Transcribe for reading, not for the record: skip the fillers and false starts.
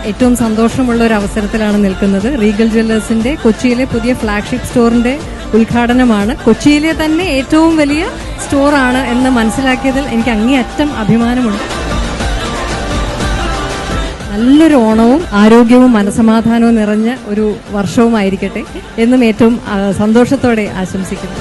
ഏറ്റവും സന്തോഷമുള്ള ഒരു അവസരത്തിലാണ് നിൽക്കുന്നത്. റീഗൽ ജ്വല്ലേഴ്സിന്റെ കൊച്ചിയിലെ പുതിയ ഫ്ളാഗ്ഷിപ്പ് സ്റ്റോറിന്റെ ഉദ്ഘാടനമാണ്. കൊച്ചിയിലെ തന്നെ ഏറ്റവും വലിയ സ്റ്റോറാണ് എന്ന് മനസ്സിലാക്കിയതിൽ എനിക്ക് അങ്ങേയറ്റം അഭിമാനമുണ്ട്. നല്ലൊരു ഓണവും ആരോഗ്യവും മനസമാധാനവും നിറഞ്ഞ ഒരു വർഷവുമായിരിക്കട്ടെ എന്നും ഏറ്റവും സന്തോഷത്തോടെ ആശംസിക്കുന്നു.